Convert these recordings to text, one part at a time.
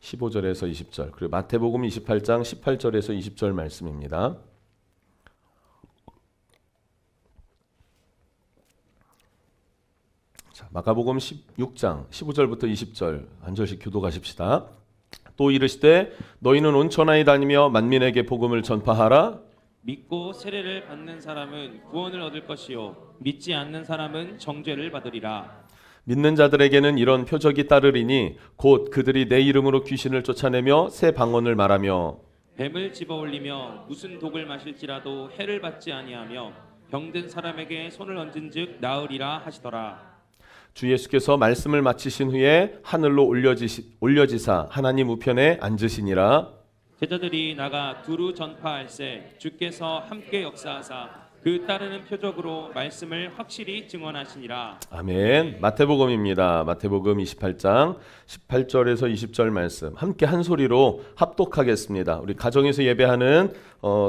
15절에서 20절, 그리고 마태복음 28장 18절에서 20절 말씀입니다. 자, 마가복음 16장 15절부터 20절 한 절씩 교독하십시다. 또 이르시되 너희는 온 천하에 다니며 만민에게 복음을 전파하라. 믿고 세례를 받는 사람은 구원을 얻을 것이요 믿지 않는 사람은 정죄를 받으리라. 믿는 자들에게는 이런 표적이 따르리니 곧 그들이 내 이름으로 귀신을 쫓아내며 새 방언을 말하며 뱀을 집어올리며 무슨 독을 마실지라도 해를 받지 아니하며 병든 사람에게 손을 얹은즉 나으리라 하시더라. 주 예수께서 말씀을 마치신 후에 하늘로 올려지사 하나님 우편에 앉으시니라. 제자들이 나가 두루 전파할세 주께서 함께 역사하사 그 따르는 표적으로 말씀을 확실히 증언하시니라. 아멘. 마태복음입니다. 마태복음 28장 18절에서 20절 말씀 함께 한 소리로 합독하겠습니다. 우리 가정에서 예배하는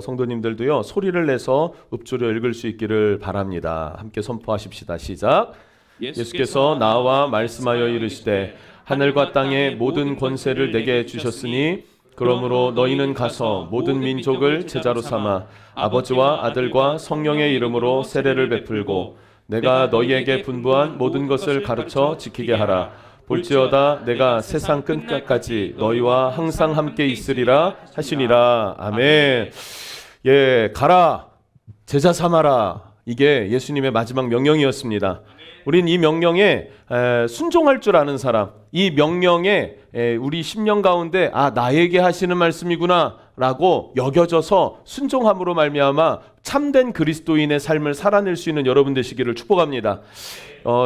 성도님들도요, 소리를 내서 읍조려 읽을 수 있기를 바랍니다. 함께 선포하십시다. 시작. 예수께서 나와 말씀하여 이르시되 하늘과 땅의 모든 권세를 내게 주셨으니 그러므로 너희는 가서 모든 민족을 제자로 삼아 아버지와 아들과 성령의 이름으로 세례를 베풀고 내가 너희에게 분부한 모든 것을 가르쳐 지키게 하라. 볼지어다 내가 세상 끝까지 너희와 항상 함께 있으리라 하시니라. 아멘. 예, 가라, 제자 삼아라. 이게 예수님의 마지막 명령이었습니다. 우린 이 명령에 순종할 줄 아는 사람, 이 명령에 우리 심령 가운데 나에게 하시는 말씀이구나 라고 여겨져서 순종함으로 말미암아 참된 그리스도인의 삶을 살아낼 수 있는 여러분 되시기를 축복합니다.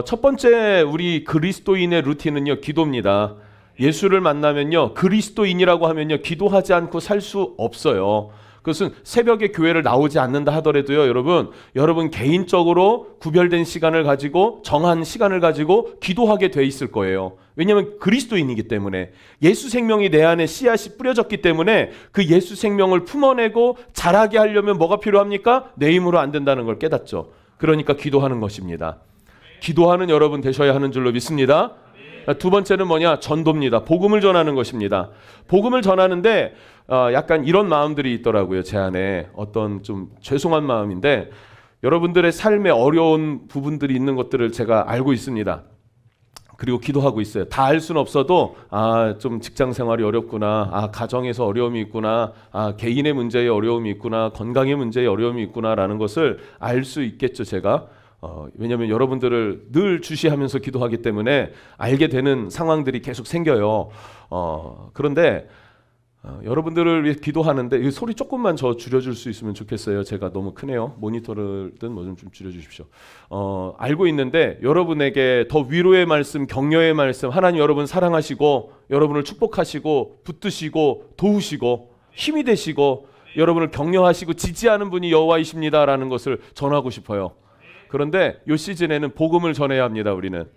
첫 번째 우리 그리스도인의 루틴은요, 기도입니다. 예수를 만나면요, 그리스도인이라고 하면요, 기도하지 않고 살 수 없어요. 그것은 새벽에 교회를 나오지 않는다 하더라도요, 여러분 개인적으로 구별된 시간을 가지고 정한 시간을 가지고 기도하게 돼 있을 거예요. 왜냐하면 그리스도인이기 때문에, 예수 생명이 내 안에 씨앗이 뿌려졌기 때문에 그 예수 생명을 품어내고 자라게 하려면 뭐가 필요합니까? 내 힘으로 안 된다는 걸 깨닫죠. 그러니까 기도하는 것입니다. 기도하는 여러분 되셔야 하는 줄로 믿습니다. 두 번째는 뭐냐? 전도입니다. 복음을 전하는 것입니다. 복음을 전하는데 약간 이런 마음들이 있더라고요. 제 안에 어떤 좀 죄송한 마음인데, 여러분들의 삶에 어려운 부분들이 있는 것들을 제가 알고 있습니다. 그리고 기도하고 있어요. 다 알 수는 없어도 좀 직장 생활이 어렵구나, 가정에서 어려움이 있구나, 개인의 문제에 어려움이 있구나, 건강의 문제에 어려움이 있구나라는 것을 알 수 있겠죠, 제가. 왜냐하면 여러분들을 늘 주시하면서 기도하기 때문에 알게 되는 상황들이 계속 생겨요. 그런데 여러분들을 위해 기도하는데 이 소리 조금만 저 줄여줄 수 있으면 좋겠어요. 제가 너무 크네요. 모니터를든 뭐 좀 줄여주십시오. 알고 있는데 여러분에게 더 위로의 말씀, 격려의 말씀, 하나님 여러분 사랑하시고 여러분을 축복하시고 붙드시고 도우시고 힘이 되시고 여러분을 격려하시고 지지하는 분이 여호와이십니다라는 것을 전하고 싶어요. 그런데 이 시즌에는 복음을 전해야 합니다. 우리는.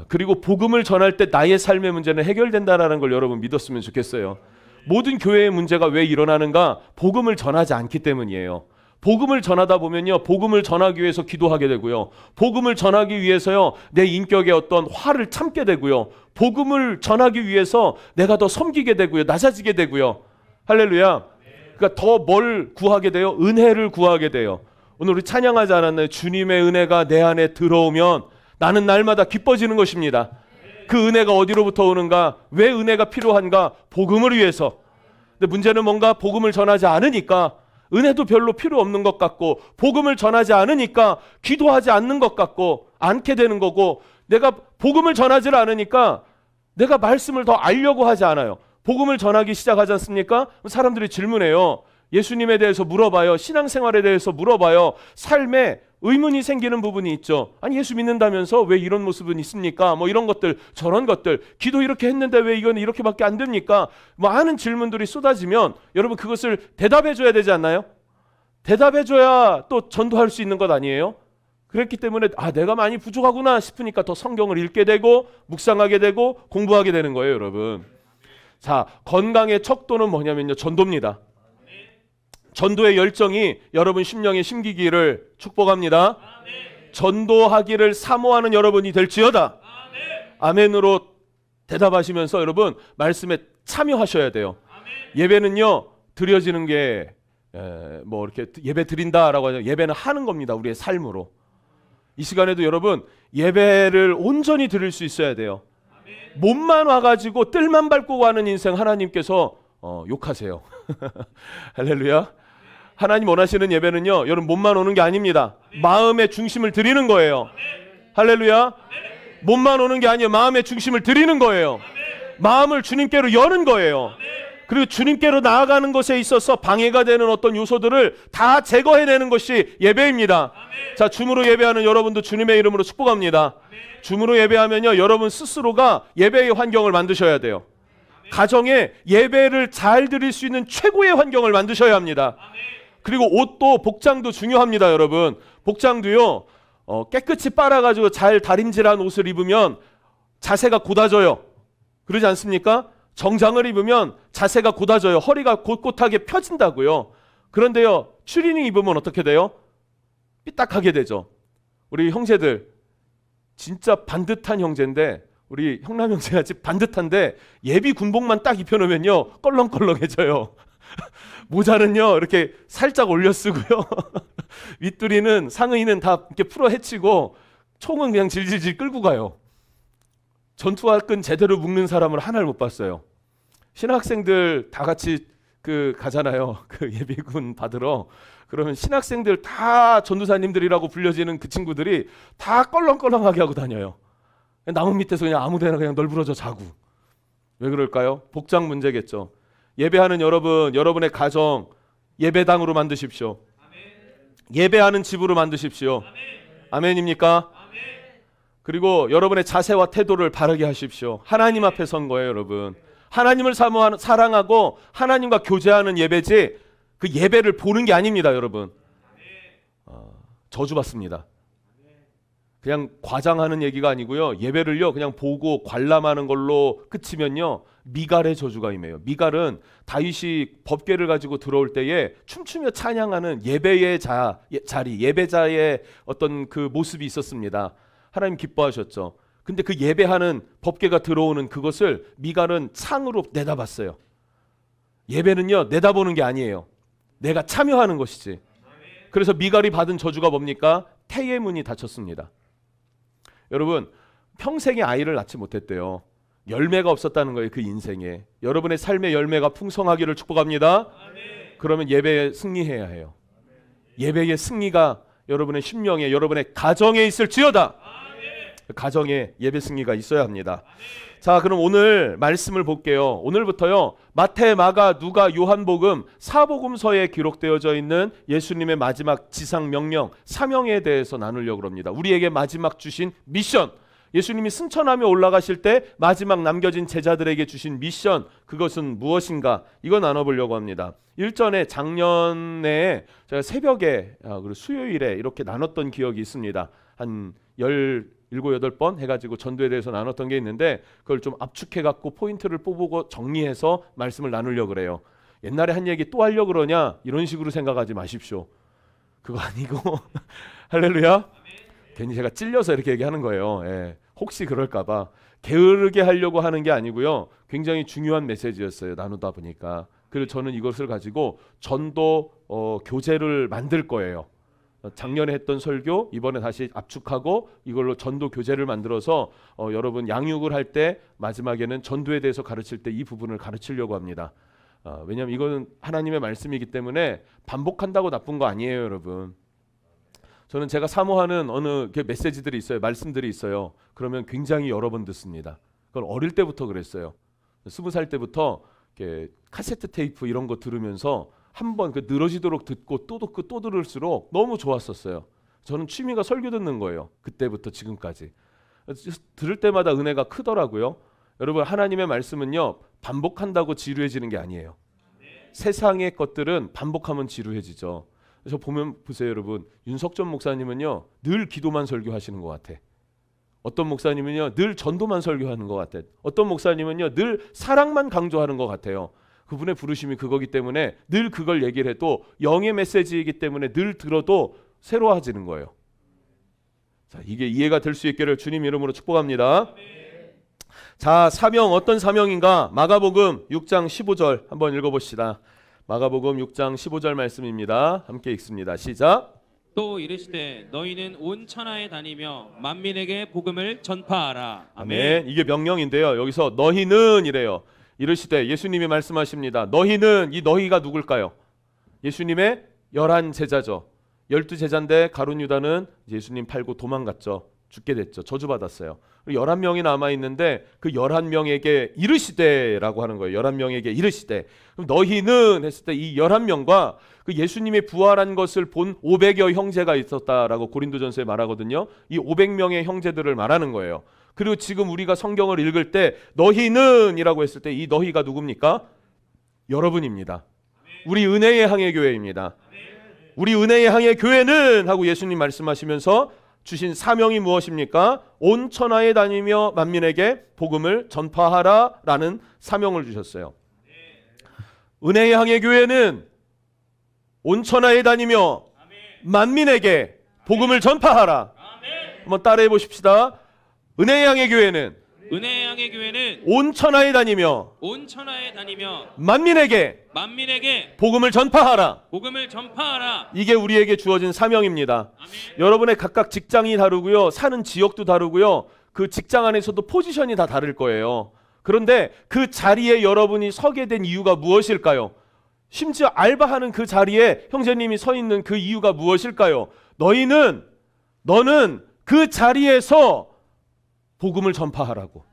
그리고 복음을 전할 때 나의 삶의 문제는 해결된다라는 걸 여러분 믿었으면 좋겠어요. 모든 교회의 문제가 왜 일어나는가? 복음을 전하지 않기 때문이에요. 복음을 전하다 보면요, 복음을 전하기 위해서 기도하게 되고요, 복음을 전하기 위해서요 내 인격의 어떤 화를 참게 되고요, 복음을 전하기 위해서 내가 더 섬기게 되고요, 낮아지게 되고요. 할렐루야. 그러니까 더 뭘 구하게 돼요? 은혜를 구하게 돼요. 오늘 우리 찬양하지 않았나요? 주님의 은혜가 내 안에 들어오면 나는 날마다 기뻐지는 것입니다. 그 은혜가 어디로부터 오는가? 왜 은혜가 필요한가? 복음을 위해서. 근데 문제는 뭔가? 복음을 전하지 않으니까 은혜도 별로 필요 없는 것 같고, 복음을 전하지 않으니까 기도하지 않는 것 같고 않게 되는 거고, 내가 복음을 전하지 않으니까 내가 말씀을 더 알려고 하지 않아요. 복음을 전하기 시작하지 않습니까? 사람들이 질문해요. 예수님에 대해서 물어봐요. 신앙생활에 대해서 물어봐요. 삶에 의문이 생기는 부분이 있죠. 아니, 예수 믿는다면서 왜 이런 모습은 있습니까? 뭐 이런 것들, 저런 것들, 기도 이렇게 했는데 왜 이건 이렇게밖에 안 됩니까? 많은 질문들이 쏟아지면 여러분 그것을 대답해 줘야 되지 않나요? 대답해 줘야 또 전도할 수 있는 것 아니에요? 그렇기 때문에 내가 많이 부족하구나 싶으니까 더 성경을 읽게 되고 묵상하게 되고 공부하게 되는 거예요, 여러분. 자, 건강의 척도는 뭐냐면요, 전도입니다. 전도의 열정이 여러분 심령에 심기기를 축복합니다. 아멘. 전도하기를 사모하는 여러분이 될지어다. 아멘. 아멘으로 대답하시면서 여러분 말씀에 참여하셔야 돼요. 예배는요 드려지는 게 뭐 이렇게 예배 드린다라고 하죠. 예배는 하는 겁니다. 우리의 삶으로. 이 시간에도 여러분 예배를 온전히 드릴 수 있어야 돼요. 몸만 와가지고 뜰만 밟고 가는 인생 하나님께서 욕하세요. 할렐루야. 하나님 원하시는 예배는요 여러분 몸만 오는 게 아닙니다. 마음의 중심을 드리는 거예요. 할렐루야. 몸만 오는 게 아니에요. 마음의 중심을 드리는 거예요. 마음을 주님께로 여는 거예요. 그리고 주님께로 나아가는 것에 있어서 방해가 되는 어떤 요소들을 다 제거해내는 것이 예배입니다. 자, 줌으로 예배하는 여러분도 주님의 이름으로 축복합니다. 줌으로 예배하면요 여러분 스스로가 예배의 환경을 만드셔야 돼요. 가정에 예배를 잘 드릴 수 있는 최고의 환경을 만드셔야 합니다. 그리고 옷도 복장도 중요합니다. 여러분 복장도요 깨끗이 빨아가지고 잘 다림질한 옷을 입으면 자세가 곧아져요. 그러지 않습니까? 정장을 입으면 자세가 곧아져요. 허리가 곧곧하게 펴진다고요. 그런데요 추리닝 입으면 어떻게 돼요? 삐딱하게 되죠. 우리 형제들 진짜 반듯한 형제인데 우리 형남 형제같이 반듯한데 예비 군복만 딱 입혀놓으면요 껄렁껄렁해져요. 모자는요 이렇게 살짝 올려 쓰고요. 윗두리는 상의는 다 이렇게 풀어 헤치고 총은 그냥 질질질 끌고 가요. 전투화끈 제대로 묶는 사람을 하나를 못 봤어요. 신학생들 다 같이 가잖아요. 예비군 받으러. 그러면 신학생들 다 전도사님들이라고 불려지는 그 친구들이 다 껄렁껄렁하게 하고 다녀요. 나무 밑에서 그냥 아무데나 그냥 널브러져 자고. 왜 그럴까요? 복장 문제겠죠. 예배하는 여러분, 여러분의 가정 예배당으로 만드십시오. 예배하는 집으로 만드십시오. 아멘입니까? 그리고 여러분의 자세와 태도를 바르게 하십시오. 하나님 앞에 선 거예요, 여러분. 하나님을 사랑하고 하나님과 교제하는 예배지 그 예배를 보는 게 아닙니다, 여러분. 저주받습니다. 그냥 과장하는 얘기가 아니고요. 예배를요 그냥 보고 관람하는 걸로 끝이면요 미갈의 저주가 임해요. 미갈은 다윗이 법궤를 가지고 들어올 때에 춤추며 찬양하는 예배의 자리, 예배자의 어떤 그 모습이 있었습니다. 하나님 기뻐하셨죠. 근데 그 예배하는 법궤가 들어오는 그것을 미갈은 창으로 내다봤어요. 예배는요 내다보는 게 아니에요. 내가 참여하는 것이지. 그래서 미갈이 받은 저주가 뭡니까? 태의 문이 닫혔습니다. 여러분 평생에 아이를 낳지 못했대요. 열매가 없었다는 거예요. 그 인생에. 여러분의 삶의 열매가 풍성하기를 축복합니다. 그러면 예배에 승리해야 해요. 예배의 승리가 여러분의 심령에 여러분의 가정에 있을지어다. 가정에 예배 승리가 있어야 합니다. 자, 그럼 오늘 말씀을 볼게요. 오늘부터요 마태, 마가, 누가, 요한복음 사복음서에 기록되어져 있는 예수님의 마지막 지상 명령, 사명에 대해서 나누려고 합니다. 우리에게 마지막 주신 미션, 예수님이 승천하며 올라가실 때 마지막 남겨진 제자들에게 주신 미션, 그것은 무엇인가? 이거 나눠보려고 합니다. 일전에 작년에 제가 새벽에 그리고 수요일에 이렇게 나눴던 기억이 있습니다. 한 17, 8번 해가지고 전도에 대해서 나눴던 게 있는데 그걸 좀 압축해갖고 포인트를 뽑고 정리해서 말씀을 나누려고 그래요. 옛날에 한 얘기 또 하려고 그러냐? 이런 식으로 생각하지 마십시오. 그거 아니고 할렐루야. 괜히 제가 찔려서 이렇게 얘기하는 거예요. 예. 혹시 그럴까봐 게으르게 하려고 하는 게 아니고요. 굉장히 중요한 메시지였어요. 나누다 보니까. 그래서 저는 이것을 가지고 전도 교재를 만들 거예요. 작년에 했던 설교 이번에 다시 압축하고 이걸로 전도 교재를 만들어서 여러분 양육을 할 때 마지막에는 전도에 대해서 가르칠 때 이 부분을 가르치려고 합니다. 왜냐하면 이거는 하나님의 말씀이기 때문에 반복한다고 나쁜 거 아니에요, 여러분. 저는 제가 사모하는 어느 메시지들이 있어요. 말씀들이 있어요. 그러면 굉장히 여러 번 듣습니다. 그걸 어릴 때부터 그랬어요. 20살 때부터 이렇게 카세트 테이프 이런 거 들으면서 한번 늘어지도록 듣고 또 듣고 또 들을수록 너무 좋았었어요. 저는 취미가 설교 듣는 거예요. 그때부터 지금까지. 들을 때마다 은혜가 크더라고요. 여러분 하나님의 말씀은요. 반복한다고 지루해지는 게 아니에요. 세상의 것들은 반복하면 지루해지죠. 그래서 보세요 여러분. 윤석전 목사님은요. 늘 기도만 설교하시는 것 같아. 어떤 목사님은요. 늘 전도만 설교하는 것 같아. 어떤 목사님은요. 늘 사랑만 강조하는 것 같아요. 그분의 부르심이 그거기 때문에 늘 그걸 얘기를 해도 영의 메시지이기 때문에 늘 들어도 새로워지는 거예요. 자, 이게 이해가 될 수 있기를 주님 이름으로 축복합니다. 자, 사명 어떤 사명인가? 마가복음 6장 15절 한번 읽어봅시다. 마가복음 6장 15절 말씀입니다. 함께 읽습니다. 시작. 또 이르시되 너희는 온 천하에 다니며 만민에게 복음을 전파하라. 아멘. 이게 명령인데요. 여기서 너희는 이래요. 이르시되 예수님이 말씀하십니다. 너희는, 이 너희가 누굴까요? 예수님의 11 제자죠. 12 제자인데 가룟 유다는 예수님 팔고 도망갔죠. 죽게 됐죠. 저주받았어요. 11명이 남아있는데 그 11명에게 이르시되라고 하는 거예요. 11명에게 이르시되. 그럼 너희는 했을 때 이 11명과 그 예수님의 부활한 것을 본 500여 형제가 있었다라고 고린도전서에 말하거든요. 이 500명의 형제들을 말하는 거예요. 그리고 지금 우리가 성경을 읽을 때 너희는 이라고 했을 때 이 너희가 누굽니까? 여러분입니다. 우리 은혜의 항해 교회입니다. 우리 은혜의 항해 교회는 하고 예수님 말씀하시면서 주신 사명이 무엇입니까? 온 천하에 다니며 만민에게 복음을 전파하라 라는 사명을 주셨어요. 은혜의 항해 교회는 온 천하에 다니며 만민에게 복음을 전파하라. 한번 따라해 보십시다. 은혜의 항해 교회는 온 천하에 다니며 만민에게 복음을 전파하라. 이게 우리에게 주어진 사명입니다. 여러분의 각각 직장이 다르고요, 사는 지역도 다르고요, 그 직장 안에서도 포지션이 다 다를 거예요. 그런데 그 자리에 여러분이 서게 된 이유가 무엇일까요? 심지어 알바하는 그 자리에 형제님이 서 있는 그 이유가 무엇일까요? 너는 그 자리에서 복음을 전파하라고.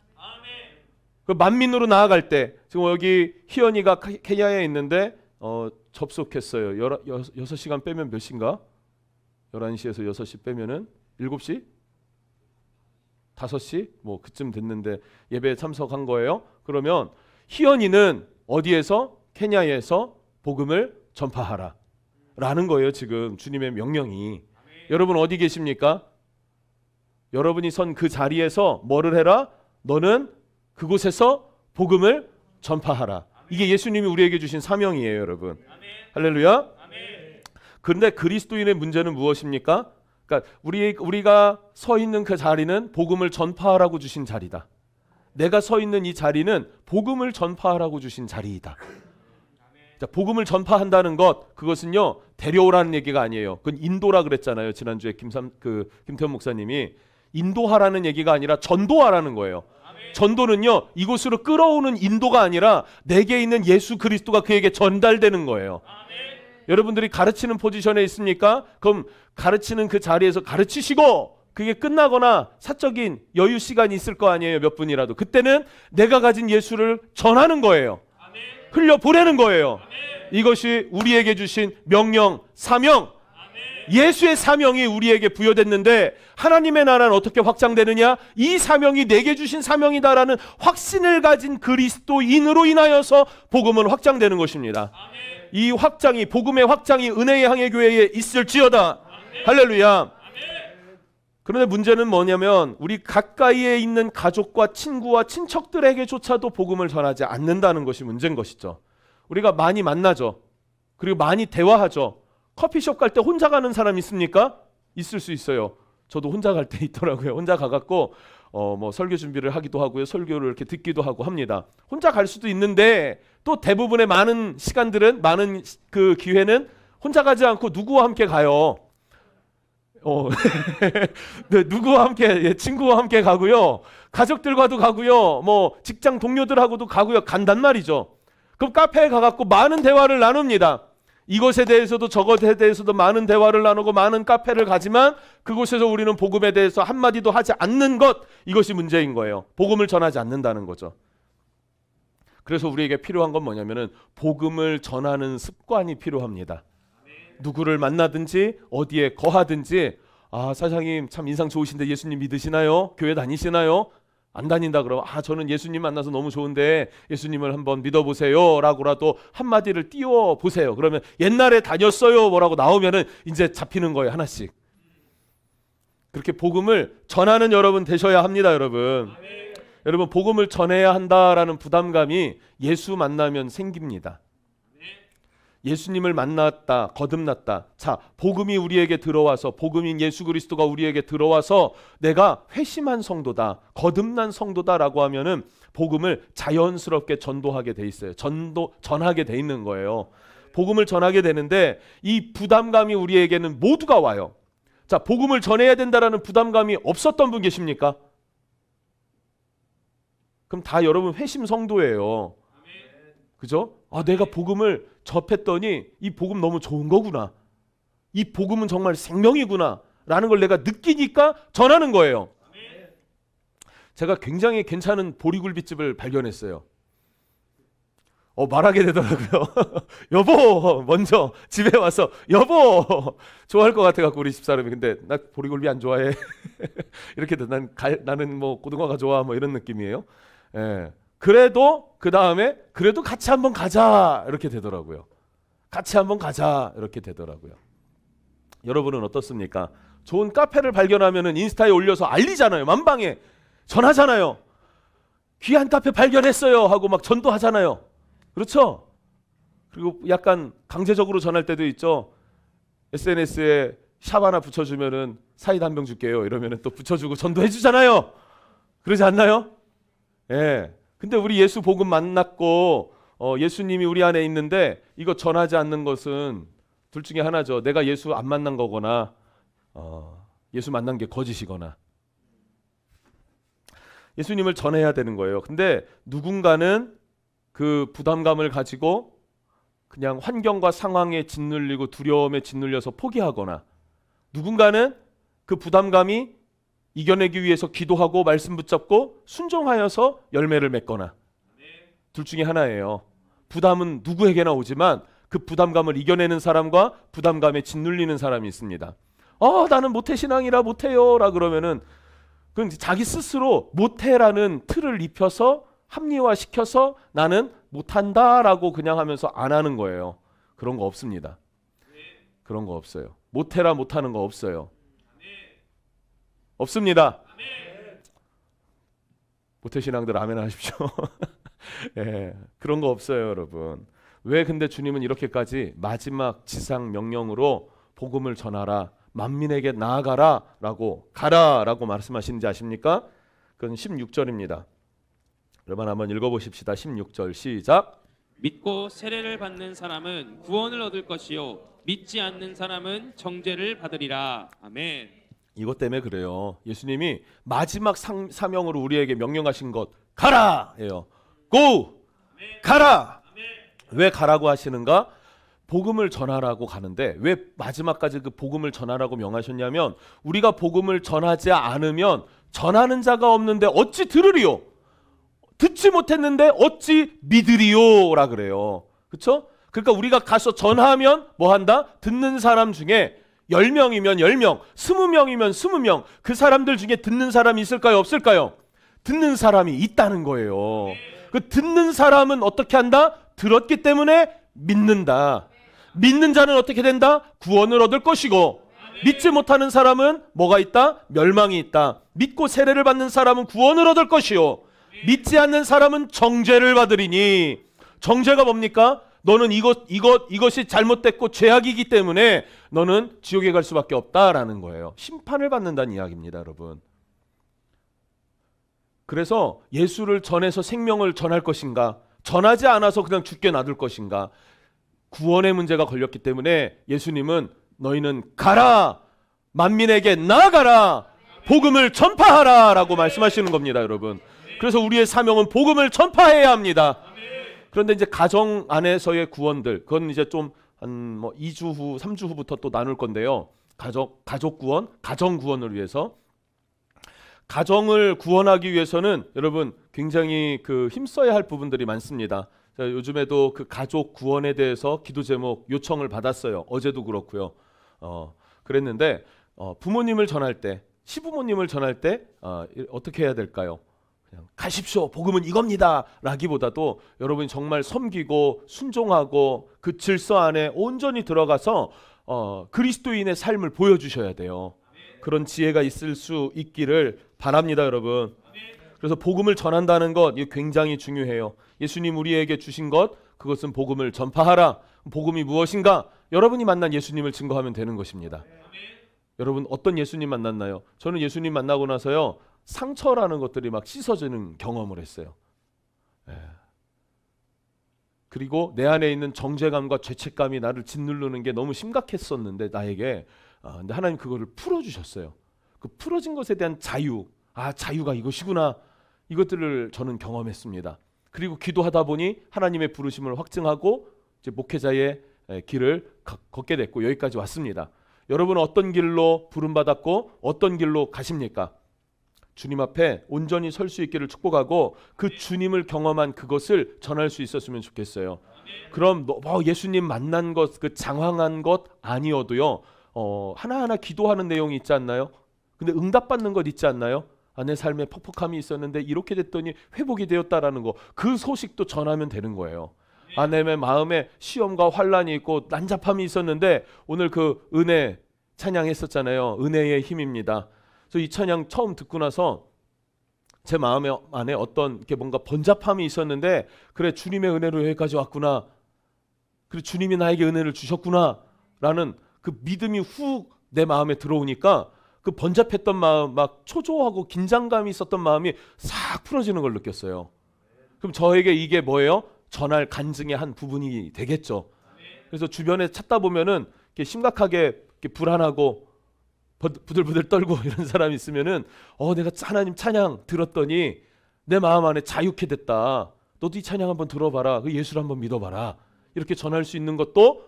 그 만민으로 나아갈 때 지금 여기 희연이가 케냐에 있는데 접속했어요. 6시간 빼면 몇 시인가? 11시에서 6시 빼면은 7시? 5시? 뭐 그쯤 됐는데 예배에 참석한 거예요. 그러면 희연이는 어디에서? 케냐에서 복음을 전파하라 라는 거예요. 지금 주님의 명령이. 여러분 어디 계십니까? 여러분이 선 그 자리에서 뭐를 해라? 너는 그곳에서 복음을 전파하라. 이게 예수님이 우리에게 주신 사명이에요, 여러분. 할렐루야. 그런데 그리스도인의 문제는 무엇입니까? 그러니까 우리가 서 있는 그 자리는 복음을 전파하라고 주신 자리다. 내가 서 있는 이 자리는 복음을 전파하라고 주신 자리이다. 자, 복음을 전파한다는 것, 그것은요 데려오라는 얘기가 아니에요. 그건 인도라 그랬잖아요. 지난주에 김태원 목사님이 인도하라는 얘기가 아니라 전도하라는 거예요. 전도는요 이곳으로 끌어오는 인도가 아니라 내게 있는 예수 그리스도가 그에게 전달되는 거예요. 여러분들이 가르치는 포지션에 있습니까? 그럼 가르치는 그 자리에서 가르치시고 그게 끝나거나 사적인 여유 시간이 있을 거 아니에요. 몇 분이라도. 그때는 내가 가진 예수를 전하는 거예요. 흘려보내는 거예요. 이것이 우리에게 주신 명령, 사명. 예수의 사명이 우리에게 부여됐는데 하나님의 나라는 어떻게 확장되느냐? 이 사명이 내게 주신 사명이다라는 확신을 가진 그리스도인으로 인하여서 복음은 확장되는 것입니다. 이 확장이, 복음의 확장이 은혜의 항해 교회에 있을지어다. 할렐루야. 그런데 문제는 뭐냐면 우리 가까이에 있는 가족과 친구와 친척들에게조차도 복음을 전하지 않는다는 것이 문제인 것이죠. 우리가 많이 만나죠. 그리고 많이 대화하죠. 커피숍 갈 때 혼자 가는 사람 있습니까? 있을 수 있어요. 저도 혼자 갈 때 있더라고요. 혼자 가갖고 뭐 설교 준비를 하기도 하고요. 설교를 이렇게 듣기도 하고 합니다. 혼자 갈 수도 있는데 또 대부분의 많은 시간들은, 많은 그 기회는 혼자 가지 않고 누구와 함께 가요. 네, 누구와 함께, 친구와 함께 가고요. 가족들과도 가고요. 뭐 직장 동료들하고도 가고요. 간단 말이죠. 그럼 카페에 가갖고 많은 대화를 나눕니다. 이것에 대해서도 저것에 대해서도 많은 대화를 나누고 많은 카페를 가지만 그곳에서 우리는 복음에 대해서 한마디도 하지 않는 것, 이것이 문제인 거예요. 복음을 전하지 않는다는 거죠. 그래서 우리에게 필요한 건 뭐냐면은 복음을 전하는 습관이 필요합니다. 누구를 만나든지 어디에 거하든지, 아 사장님 참 인상 좋으신데 예수님 믿으시나요? 교회 다니시나요? 안 다닌다 그러면 저는 예수님 만나서 너무 좋은데 예수님을 한번 믿어보세요 라고라도 한마디를 띄워보세요. 그러면 옛날에 다녔어요 뭐라고 나오면은 이제 잡히는 거예요. 하나씩. 그렇게 복음을 전하는 여러분 되셔야 합니다. 여러분. 여러분 복음을 전해야 한다라는 부담감이 예수 만나면 생깁니다. 예수님을 만났다, 거듭났다. 자, 복음이 우리에게 들어와서, 복음인 예수 그리스도가 우리에게 들어와서 내가 회심한 성도다, 거듭난 성도다라고 하면은 복음을 자연스럽게 전도하게 돼 있어요. 전하게 돼 있는 거예요. 복음을 전하게 되는데 이 부담감이 우리에게는 모두가 와요. 자, 복음을 전해야 된다라는 부담감이 없었던 분 계십니까? 그럼 다 여러분 회심 성도예요. 그죠? 아, 내가 복음을 접했더니 이 복음 너무 좋은 거구나. 이 복음은 정말 생명이구나 라는 걸 내가 느끼니까 전하는 거예요. 제가 굉장히 괜찮은 보리굴비집을 발견했어요. 말하게 되더라고요. 여보, 먼저 집에 와서 여보, 좋아할 것 같아갖고 우리 집사람이. 근데 나 보리굴비 안 좋아해. 이렇게 나는 뭐 고등어가 좋아, 뭐 이런 느낌이에요. 예. 그래도 그 다음에 그래도 같이 한번 가자 이렇게 되더라고요. 같이 한번 가자 이렇게 되더라고요. 여러분은 어떻습니까? 좋은 카페를 발견하면은 인스타에 올려서 알리잖아요. 만방에 전하잖아요. 귀한 카페 발견했어요 하고 막 전도하잖아요. 그렇죠? 그리고 약간 강제적으로 전할 때도 있죠. SNS에 샵 하나 붙여주면은 사이다 한 병 줄게요 이러면은 또 붙여주고 전도해 주잖아요. 그러지 않나요? 예. 근데 우리 예수 복음 만났고 예수님이 우리 안에 있는데 이거 전하지 않는 것은 둘 중에 하나죠. 내가 예수 안 만난 거거나 예수 만난 게 거짓이거나. 예수님을 전해야 되는 거예요. 근데 누군가는 그 부담감을 가지고 그냥 환경과 상황에 짓눌리고 두려움에 짓눌려서 포기하거나, 누군가는 그 부담감이 이겨내기 위해서 기도하고 말씀 붙잡고 순종하여서 열매를 맺거나. 둘 중에 하나예요. 부담은 누구에게나 오지만 그 부담감을 이겨내는 사람과 부담감에 짓눌리는 사람이 있습니다. 나는 모태신앙이라 못해요 라 그러면은 그건 자기 스스로 못해라는 틀을 입혀서 합리화시켜서 나는 못한다라고 그냥 하면서 안 하는 거예요. 그런 거 없습니다. 그런 거 없어요. 못해라 못하는 거 없어요. 없습니다. 모태신앙들 아멘 하십시오. 예, 그런 거 없어요 여러분. 왜 근데 주님은 이렇게까지 마지막 지상 명령으로 복음을 전하라, 만민에게 나아가라 라고, 가라 라고 말씀하시는지 아십니까? 그건 16절입니다. 여러분 한번 읽어보십시다. 16절 시작. 믿고 세례를 받는 사람은 구원을 얻을 것이요 믿지 않는 사람은 정죄를 받으리라. 아멘. 이것 때문에 그래요. 예수님이 마지막 사명으로 우리에게 명령하신 것 가라! 예요. 고! 가라! 왜 가라고 하시는가? 복음을 전하라고 가는데 왜 마지막까지 그 복음을 전하라고 명하셨냐면, 우리가 복음을 전하지 않으면 전하는 자가 없는데 어찌 들으리요? 듣지 못했는데 어찌 믿으리요? 라 그래요. 그렇죠? 그러니까 우리가 가서 전하면 뭐 한다? 듣는 사람 중에 10명이면 10명, 20명이면 20명, 그 사람들 중에 듣는 사람이 있을까요? 없을까요? 듣는 사람이 있다는 거예요. 그 듣는 사람은 어떻게 한다? 들었기 때문에 믿는다. 믿는 자는 어떻게 된다? 구원을 얻을 것이고, 믿지 못하는 사람은 뭐가 있다? 멸망이 있다. 믿고 세례를 받는 사람은 구원을 얻을 것이요 믿지 않는 사람은 정죄를 받으리니. 정죄가 뭡니까? 너는 이것이 잘못됐고 죄악이기 때문에 너는 지옥에 갈 수밖에 없다라는 거예요. 심판을 받는다는 이야기입니다, 여러분. 그래서 예수를 전해서 생명을 전할 것인가, 전하지 않아서 그냥 죽게 놔둘 것인가, 구원의 문제가 걸렸기 때문에 예수님은 너희는 가라, 만민에게 나아가라, 복음을 전파하라 라고 말씀하시는 겁니다, 여러분. 그래서 우리의 사명은 복음을 전파해야 합니다. 그런데 이제 가정 안에서의 구원들, 그건 이제 좀 한 2주 후, 3주 후부터 또 나눌 건데요. 가족 구원, 가정 구원을 위해서, 가정을 구원하기 위해서는 여러분 굉장히 힘써야 할 부분들이 많습니다. 요즘에도 그 가족 구원에 대해서 기도 제목 요청을 받았어요. 어제도 그렇고요. 그랬는데 부모님을 전할 때, 시부모님을 전할 때 어떻게 해야 될까요? 그냥 가십시오, 복음은 이겁니다 라기보다도 여러분이 정말 섬기고 순종하고 그 질서 안에 온전히 들어가서 그리스도인의 삶을 보여주셔야 돼요. 그런 지혜가 있을 수 있기를 바랍니다, 여러분. 그래서 복음을 전한다는 것 이게 굉장히 중요해요. 예수님 우리에게 주신 것 그것은 복음을 전파하라. 복음이 무엇인가? 여러분이 만난 예수님을 증거하면 되는 것입니다. 여러분 어떤 예수님 만났나요? 저는 예수님 만나고 나서요 상처라는 것들이 막 씻어지는 경험을 했어요. 그리고 내 안에 있는 정죄감과 죄책감이 나를 짓누르는 게 너무 심각했었는데 나에게 근데 하나님 그거를 풀어주셨어요. 그 풀어진 것에 대한 자유, 자유가 이것이구나, 이것들을 저는 경험했습니다. 그리고 기도하다 보니 하나님의 부르심을 확증하고 이제 목회자의 길을 걷게 됐고 여기까지 왔습니다. 여러분은 어떤 길로 부름받았고 어떤 길로 가십니까? 주님 앞에 온전히 설 수 있기를 축복하고 그 주님을 경험한 그것을 전할 수 있었으면 좋겠어요. 그럼 예수님 만난 것, 그 장황한 것 아니어도요 하나하나 기도하는 내용이 있지 않나요? 근데 응답받는 것 있지 않나요? 내 삶에 퍽퍽함이 있었는데 이렇게 됐더니 회복이 되었다라는 거, 그 소식도 전하면 되는 거예요. 내 마음에 시험과 환란이 있고 난잡함이 있었는데 오늘 그 은혜 찬양했었잖아요. 은혜의 힘입니다. 그래서 이 찬양 처음 듣고 나서 제 마음 안에 어떤 게 뭔가 번잡함이 있었는데 그래 주님의 은혜로 여기까지 왔구나, 그래 주님이 나에게 은혜를 주셨구나 라는 그 믿음이 훅 내 마음에 들어오니까 그 번잡했던 마음, 막 초조하고 긴장감이 있었던 마음이 싹 풀어지는 걸 느꼈어요. 그럼 저에게 이게 뭐예요? 전할 간증의 한 부분이 되겠죠. 그래서 주변에 찾다 보면은 이렇게 심각하게 이렇게 불안하고 부들부들 떨고 이런 사람이 있으면은 내가 하나님 찬양 들었더니 내 마음 안에 자유케 됐다. 너도 이 찬양 한번 들어봐라. 그 예수를 한번 믿어봐라. 이렇게 전할 수 있는 것도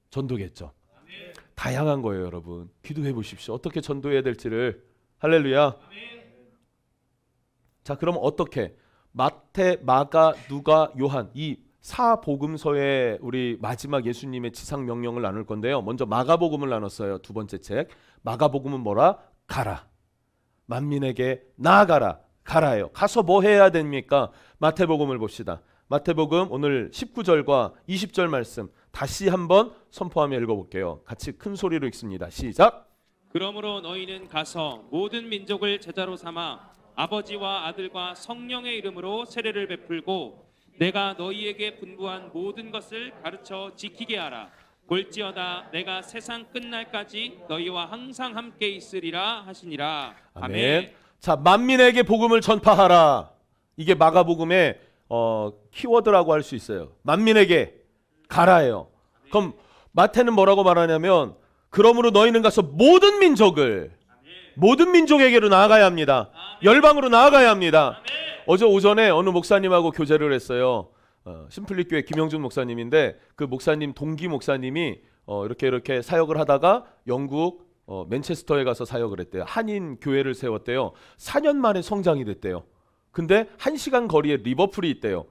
전도겠죠. 다양한 거예요, 여러분. 기도해 보십시오. 어떻게 전도해야 될지를. 할렐루야. 자, 그럼 어떻게 마태, 마가, 누가, 요한 이 사복음서의 우리 마지막 예수님의 지상 명령을 나눌 건데요. 먼저 마가복음을 나눴어요. 두 번째 책. 마가복음은 뭐라? 가라. 만민에게 나아가라. 가라예요. 가서 뭐 해야 됩니까? 마태복음을 봅시다. 마태복음 오늘 19절과 20절 말씀 다시 한번 선포하며 읽어볼게요. 같이 큰 소리로 읽습니다. 시작. 그러므로 너희는 가서 모든 민족을 제자로 삼아 아버지와 아들과 성령의 이름으로 세례를 베풀고 내가 너희에게 분부한 모든 것을 가르쳐 지키게 하라. 볼지어다 내가 세상 끝날까지 너희와 항상 함께 있으리라 하시니라. 아멘. 자, 만민에게 복음을 전파하라. 이게 마가복음의 키워드라고 할 수 있어요. 만민에게 가라예요. 그럼 마태는 뭐라고 말하냐면 그러므로 너희는 가서 모든 민족에게로 나아가야 합니다. 열방으로 나아가야 합니다. 어제 오전에 어느 목사님하고 교제를 했어요. 심플리교회 김영준 목사님인데 그 목사님 동기 목사님이 이렇게 사역을 하다가 영국 맨체스터에 가서 사역을 했대요. 한인 교회를 세웠대요. 4년 만에 성장이 됐대요. 근데 1시간 거리에 리버풀이 있대요.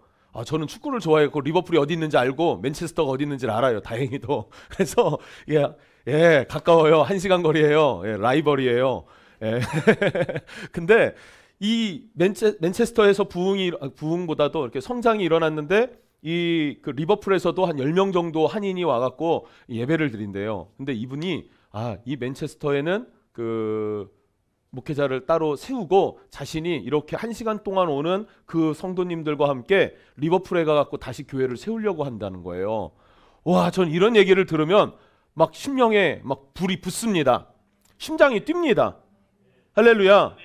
저는 축구를 좋아했고 리버풀이 어디 있는지 알고 맨체스터가 어디 있는지를 알아요. 다행히도. 그래서 예 가까워요. 1시간 거리예요. 예, 라이벌이에요. 예. 근데 이 맨체스터에서 부흥보다도 이렇게 성장이 일어났는데 그 리버풀에서도 한 10명 정도 한인이 와갖고 예배를 드린대요. 근데 이분이 이 맨체스터에는 그 목회자를 따로 세우고 자신이 이렇게 1시간 동안 오는 그 성도님들과 함께 리버풀에 가갖고 다시 교회를 세우려고 한다는 거예요. 와, 전 이런 얘기를 들으면 막 심령에 막 불이 붙습니다. 심장이 뜁니다. 할렐루야.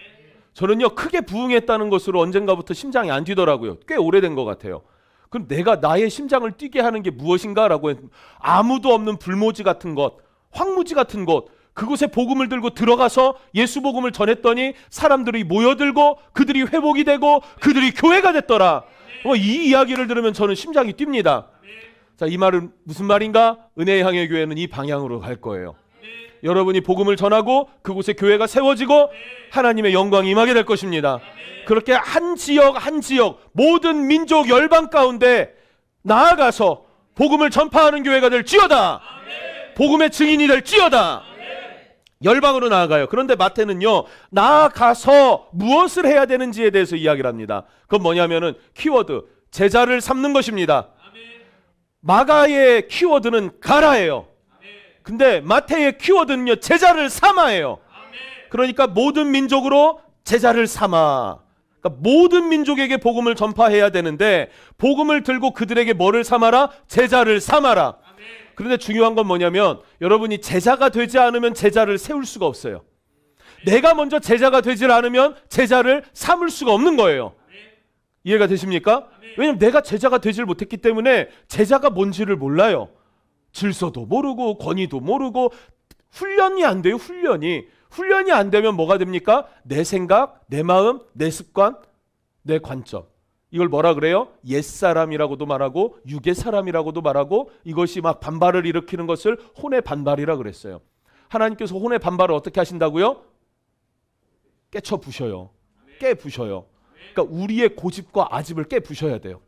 저는요 크게 부흥했다는 것으로 언젠가부터 심장이 안 뛰더라고요. 꽤 오래된 것 같아요. 그럼 내가 나의 심장을 뛰게 하는 게 무엇인가라고 아무도 없는 불모지 같은 것, 황무지 같은 곳, 그곳에 복음을 들고 들어가서 예수 복음을 전했더니 사람들이 모여들고 그들이 회복이 되고 그들이 교회가 됐더라. 이 이야기를 들으면 저는 심장이 뜁니다. 자, 이 말은 무슨 말인가? 은혜의 향해 교회는 이 방향으로 갈 거예요. 여러분이 복음을 전하고 그곳에 교회가 세워지고 하나님의 영광이 임하게 될 것입니다. 그렇게 한 지역 모든 민족 열방 가운데 나아가서 복음을 전파하는 교회가 될지어다. 복음의 증인이 될지어다. 열방으로 나아가요. 그런데 마태는요 나아가서 무엇을 해야 되는지에 대해서 이야기를 합니다. 그건 뭐냐면은 키워드 제자를 삼는 것입니다. 마가의 키워드는 가라예요. 근데 마태의 키워드는요 제자를 삼아예요. 그러니까 모든 민족으로 제자를 삼아. 그러니까 모든 민족에게 복음을 전파해야 되는데 복음을 들고 그들에게 뭐를 삼아라? 제자를 삼아라. 그런데 중요한 건 뭐냐면 여러분이 제자가 되지 않으면 제자를 세울 수가 없어요. 내가 먼저 제자가 되질 않으면 제자를 삼을 수가 없는 거예요. 이해가 되십니까? 왜냐면 내가 제자가 되질 못했기 때문에 제자가 뭔지를 몰라요. 질서도 모르고 권위도 모르고 훈련이 안 돼요. 훈련이 안 되면 뭐가 됩니까? 내 생각, 내 마음, 내 습관, 내 관점. 이걸 뭐라 그래요? 옛사람이라고도 말하고 육의 사람이라고도 말하고 이것이 막 반발을 일으키는 것을 혼의 반발이라 그랬어요. 하나님께서 혼의 반발을 어떻게 하신다고요? 깨쳐 부셔요. 깨 부셔요. 그러니까 우리의 고집과 아집을 깨 부셔야 돼요.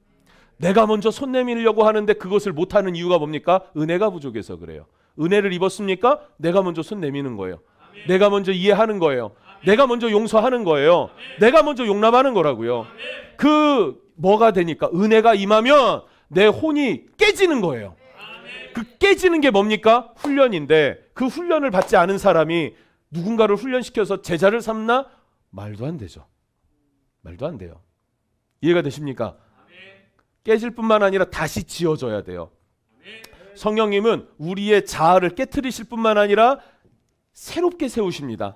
내가 먼저 손 내밀려고 하는데 그것을 못하는 이유가 뭡니까? 은혜가 부족해서 그래요. 은혜를 입었습니까? 내가 먼저 손 내미는 거예요. 내가 먼저 이해하는 거예요. 내가 먼저 용서하는 거예요. 내가 먼저 용납하는 거라고요. 그 뭐가 되니까 은혜가 임하면 내 혼이 깨지는 거예요. 그 깨지는 게 뭡니까? 훈련인데 그 훈련을 받지 않은 사람이 누군가를 훈련시켜서 제자를 삼나? 말도 안 되죠. 말도 안 돼요. 이해가 되십니까? 깨질 뿐만 아니라 다시 지어져야 돼요. 성령님은 우리의 자아를 깨트리실 뿐만 아니라 새롭게 세우십니다.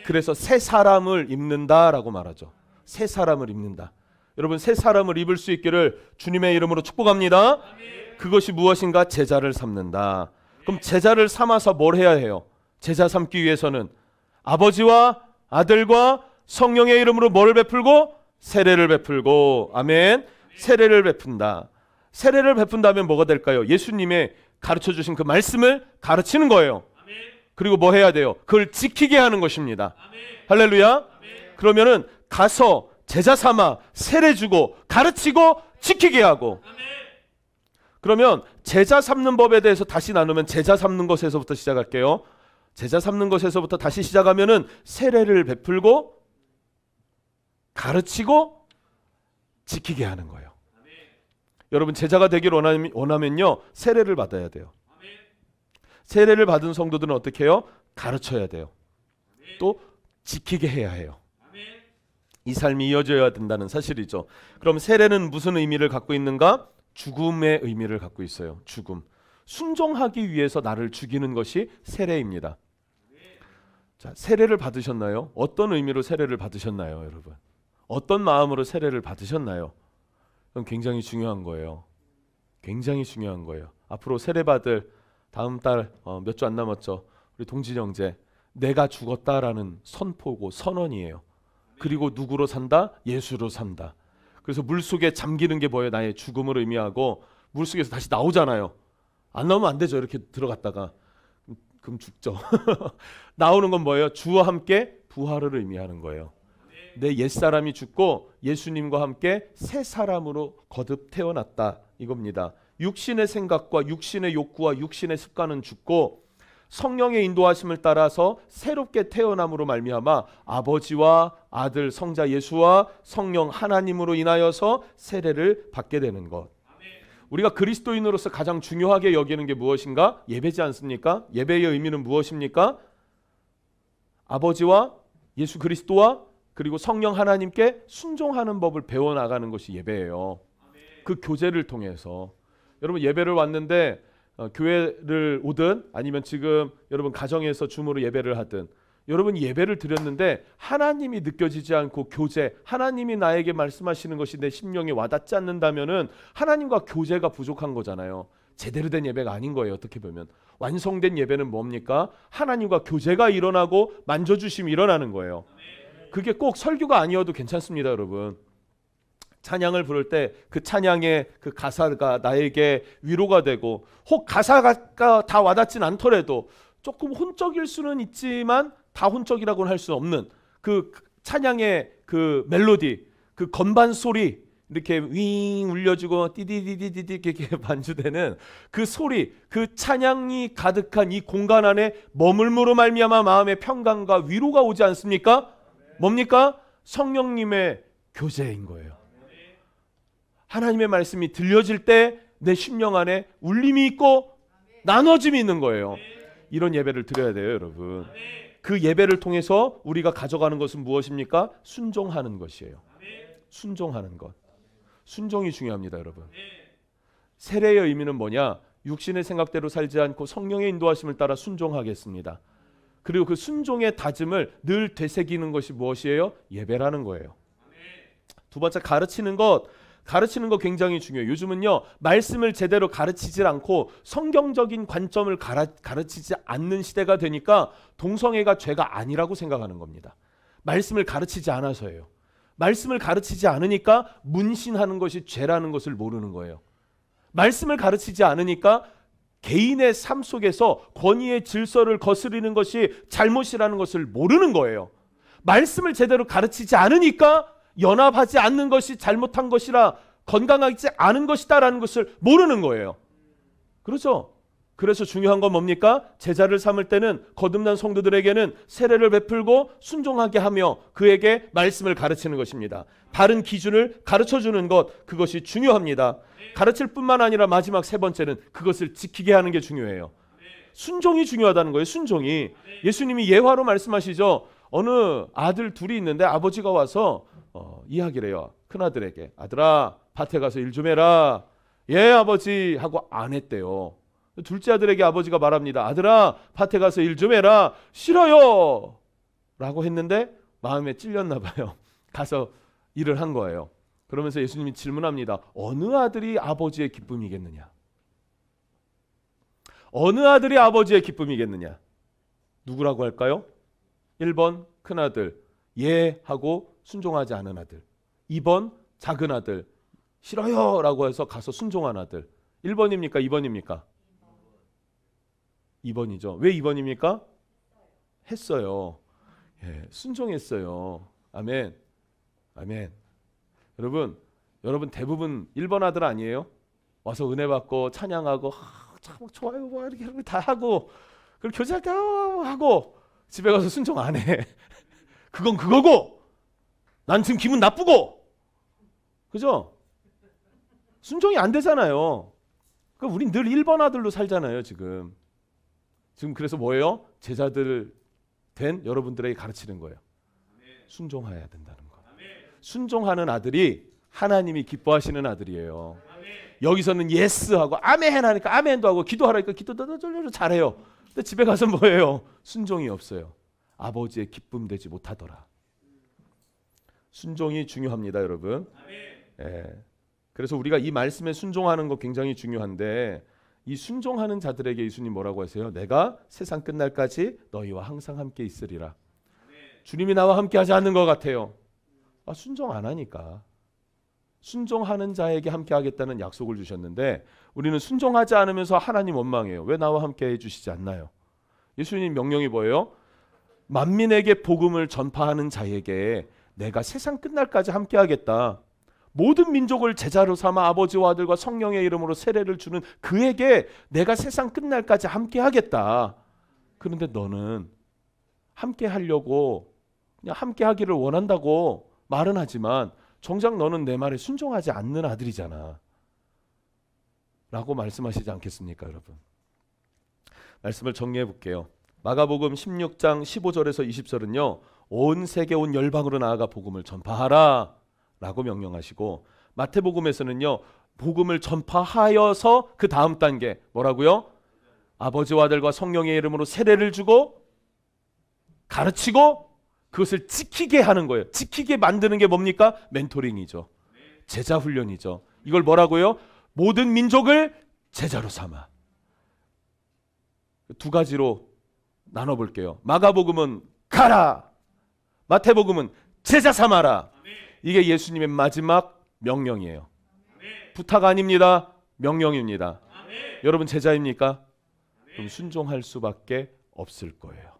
그래서 새 사람을 입는다라고 말하죠. 새 사람을 입는다. 여러분 새 사람을 입을 수 있기를 주님의 이름으로 축복합니다. 그것이 무엇인가? 제자를 삼는다. 그럼 제자를 삼아서 뭘 해야 해요? 제자 삼기 위해서는 아버지와 아들과 성령의 이름으로 뭐를 베풀고? 세례를 베풀고. 아멘. 세례를 베푼다. 세례를 베푼다면 뭐가 될까요? 예수님의 가르쳐주신 그 말씀을 가르치는 거예요. 그리고 뭐 해야 돼요? 그걸 지키게 하는 것입니다. 할렐루야. 그러면은 가서 제자 삼아 세례 주고 가르치고 지키게 하고. 그러면 제자 삼는 법에 대해서 다시 나누면 제자 삼는 것에서부터 시작할게요. 제자 삼는 것에서부터 다시 시작하면은 세례를 베풀고 가르치고 지키게 하는 거예요. 여러분 제자가 되기를 원하면요 세례를 받아야 돼요. 세례를 받은 성도들은 어떻게 해요? 가르쳐야 돼요. 또 지키게 해야 해요. 이 삶이 이어져야 된다는 사실이죠. 그럼 세례는 무슨 의미를 갖고 있는가? 죽음의 의미를 갖고 있어요. 죽음. 순종하기 위해서 나를 죽이는 것이 세례입니다. 자, 세례를 받으셨나요? 어떤 의미로 세례를 받으셨나요, 여러분? 어떤 마음으로 세례를 받으셨나요? 그건 굉장히 중요한 거예요. 굉장히 중요한 거예요. 앞으로 세례받을 다음 달 몇 주 안 남았죠. 우리 동진 형제 내가 죽었다라는 선포고 선언이에요. 그리고 누구로 산다? 예수로 산다. 그래서 물속에 잠기는 게 뭐예요? 나의 죽음을 의미하고 물속에서 다시 나오잖아요. 안 나오면 안 되죠. 이렇게 들어갔다가 그럼 죽죠. 나오는 건 뭐예요? 주와 함께 부활을 의미하는 거예요. 내 옛사람이 죽고 예수님과 함께 새 사람으로 거듭 태어났다 이겁니다. 육신의 생각과 육신의 욕구와 육신의 습관은 죽고 성령의 인도하심을 따라서 새롭게 태어남으로 말미암아 아버지와 아들 성자 예수와 성령 하나님으로 인하여서 세례를 받게 되는 것. 우리가 그리스도인으로서 가장 중요하게 여기는 게 무엇인가? 예배지 않습니까? 예배의 의미는 무엇입니까? 아버지와 예수 그리스도와 그리고 성령 하나님께 순종하는 법을 배워나가는 것이 예배예요. 그 교제를 통해서 여러분 예배를 왔는데 교회를 오든 아니면 지금 여러분 가정에서 줌으로 예배를 하든 여러분 예배를 드렸는데 하나님이 느껴지지 않고 교제, 하나님이 나에게 말씀하시는 것이 내 심령에 와닿지 않는다면은 하나님과 교제가 부족한 거잖아요. 제대로 된 예배가 아닌 거예요. 어떻게 보면 완성된 예배는 뭡니까? 하나님과 교제가 일어나고 만져주심이 일어나는 거예요. 그게 꼭 설교가 아니어도 괜찮습니다, 여러분. 찬양을 부를 때 그 찬양의 그 가사가 나에게 위로가 되고 혹 가사가 다 와닿진 않더라도 조금 혼적일 수는 있지만 다 혼적이라고는 할 수 없는 그 찬양의 그 멜로디, 그 건반 소리 이렇게 윙 울려주고 띠디디디디디 이렇게 반주되는 그 소리, 그 찬양이 가득한 이 공간 안에 머물므로 말미암아 마음의 평강과 위로가 오지 않습니까? 뭡니까? 성령님의 교제인 거예요. 하나님의 말씀이 들려질 때 내 심령 안에 울림이 있고 나눠짐이 있는 거예요. 이런 예배를 드려야 돼요, 여러분. 그 예배를 통해서 우리가 가져가는 것은 무엇입니까? 순종하는 것이에요. 순종하는 것. 순종이 중요합니다, 여러분. 세례의 의미는 뭐냐? 육신의 생각대로 살지 않고 성령의 인도하심을 따라 순종하겠습니다. 그리고 그 순종의 다짐을 늘 되새기는 것이 무엇이에요? 예배라는 거예요. 두 번째, 가르치는 것 굉장히 중요해요. 요즘은요, 말씀을 제대로 가르치질 않고 성경적인 관점을 가르치지 않는 시대가 되니까 동성애가 죄가 아니라고 생각하는 겁니다. 말씀을 가르치지 않아서예요. 말씀을 가르치지 않으니까 문신하는 것이 죄라는 것을 모르는 거예요. 말씀을 가르치지 않으니까 개인의 삶 속에서 권위의 질서를 거스르는 것이 잘못이라는 것을 모르는 거예요. 말씀을 제대로 가르치지 않으니까 연합하지 않는 것이 잘못한 것이라 건강하지 않은 것이다라는 것을 모르는 거예요. 그렇죠? 그래서 중요한 건 뭡니까? 제자를 삼을 때는 거듭난 성도들에게는 세례를 베풀고 순종하게 하며 그에게 말씀을 가르치는 것입니다. 바른 기준을 가르쳐주는 것, 그것이 중요합니다. 가르칠 뿐만 아니라 마지막 세 번째는 그것을 지키게 하는 게 중요해요. 순종이 중요하다는 거예요. 순종이. 예수님이 예화로 말씀하시죠. 어느 아들 둘이 있는데 아버지가 와서 이야기를 해요. 큰아들에게. 아들아, 밭에 가서 일 좀 해라. 예, 아버지 하고 안 했대요. 둘째 아들에게 아버지가 말합니다. 아들아, 밭에 가서 일 좀 해라. 싫어요 라고 했는데 마음에 찔렸나 봐요. 가서 일을 한 거예요. 그러면서 예수님이 질문합니다. 어느 아들이 아버지의 기쁨이겠느냐? 어느 아들이 아버지의 기쁨이겠느냐? 누구라고 할까요? 1번 큰아들, 예 하고 순종하지 않은 아들. 2번 작은 아들, 싫어요 라고 해서 가서 순종한 아들. 1번입니까? 2번입니까? 2번이죠. 왜 2번입니까? 했어요. 예, 순종했어요. 아멘. 아멘. 여러분 대부분 1번 아들 아니에요? 와서 은혜 받고 찬양하고 참 좋아요 뭐 이렇게 다 하고 그리고 교제할 때 하고 집에 가서 순종 안 해. 그건 그거고 난 지금 기분 나쁘고. 그죠? 순종이 안 되잖아요. 그러니까 우린 늘 1번 아들로 살잖아요, 지금 그래서 뭐예요? 제자들 된 여러분들에게 가르치는 거예요. 순종해야 된다는 거. 순종하는 아들이 하나님이 기뻐하시는 아들이에요. 여기서는 예스하고 아멘 하니까 아멘도 하고 기도하라니까 기도도 잘해요. 근데 집에 가서 뭐예요? 순종이 없어요. 아버지의 기쁨 되지 못하더라. 순종이 중요합니다, 여러분. 예. 그래서 우리가 이 말씀에 순종하는 거 굉장히 중요한데 이 순종하는 자들에게 예수님 뭐라고 하세요? 내가 세상 끝날까지 너희와 항상 함께 있으리라. 주님이 나와 함께 하지 않는 것 같아요. 순종 안 하니까. 순종하는 자에게 함께 하겠다는 약속을 주셨는데 우리는 순종하지 않으면서 하나님 원망해요. 왜 나와 함께 해주시지 않나요? 예수님 명령이 뭐예요? 만민에게 복음을 전파하는 자에게 내가 세상 끝날까지 함께 하겠다. 모든 민족을 제자로 삼아 아버지와 아들과 성령의 이름으로 세례를 주는 그에게 내가 세상 끝날까지 함께 하겠다. 그런데 너는 함께 하려고 그냥 함께 하기를 원한다고 말은 하지만 정작 너는 내 말에 순종하지 않는 아들이잖아 라고 말씀하시지 않겠습니까, 여러분? 말씀을 정리해 볼게요. 마가복음 16장 15절에서 20절은요 온 세계 온 열방으로 나아가 복음을 전파하라 라고 명령하시고, 마태복음에서는요 복음을 전파하여서 그 다음 단계 뭐라고요? 아버지와 아들과 성령의 이름으로 세례를 주고 가르치고 그것을 지키게 하는 거예요. 지키게 만드는 게 뭡니까? 멘토링이죠. 제자 훈련이죠. 이걸 뭐라고요? 모든 민족을 제자로 삼아. 두 가지로 나눠볼게요. 마가복음은 가라, 마태복음은 제자 삼아라. 이게 예수님의 마지막 명령이에요. 부탁 아닙니다. 명령입니다. 여러분 제자입니까? 그럼 순종할 수밖에 없을 거예요.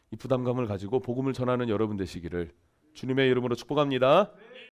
이 부담감을 가지고 복음을 전하는 여러분 되시기를 주님의 이름으로 축복합니다.